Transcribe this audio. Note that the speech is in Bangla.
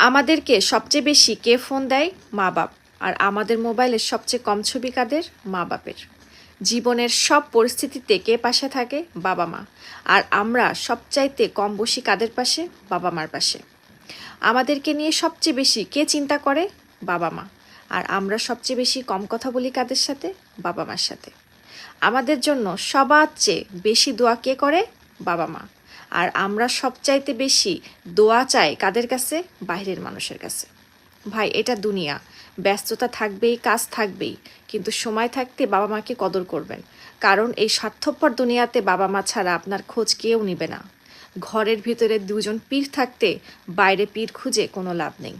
আমাদেরকে সবচেয়ে বেশি কে ফোন দেয়? মা-বাপ। আর আমাদের মোবাইলের সবচেয়ে কম ছবি কাদের? মা-বাপের। জীবনের সব পরিস্থিতিতে কে পাশে থাকে? বাবা-মা। আর আমরা সবচাইতে কম বসি কাদের পাশে? বাবা-মার পাশে। আমাদেরকে নিয়ে সবচেয়ে বেশি কে চিন্তা করে? বাবা-মা। আর আমরা সবচেয়ে বেশি কম কথা বলি কাদের সাথে? বাবা-মার সাথে। আমাদের জন্য সবার চেয়ে বেশি দোয়া কে করে? বাবা-মা। আর আমরা সবচাইতে বেশি দোয়া চাই কাদের কাছে? বাইরের মানুষের কাছে। ভাই, এটা দুনিয়া, ব্যস্ততা থাকবেই, কাজ থাকবেই, কিন্তু সময় থাকতে বাবা মাকে কদর করবেন। কারণ এই স্বার্থপর দুনিয়াতে বাবা মা ছাড়া আপনার খোঁজ কেউ নিবে না। ঘরের ভিতরে দুজন পীর থাকতে বাইরে পীর খুঁজে কোনো লাভ নেই।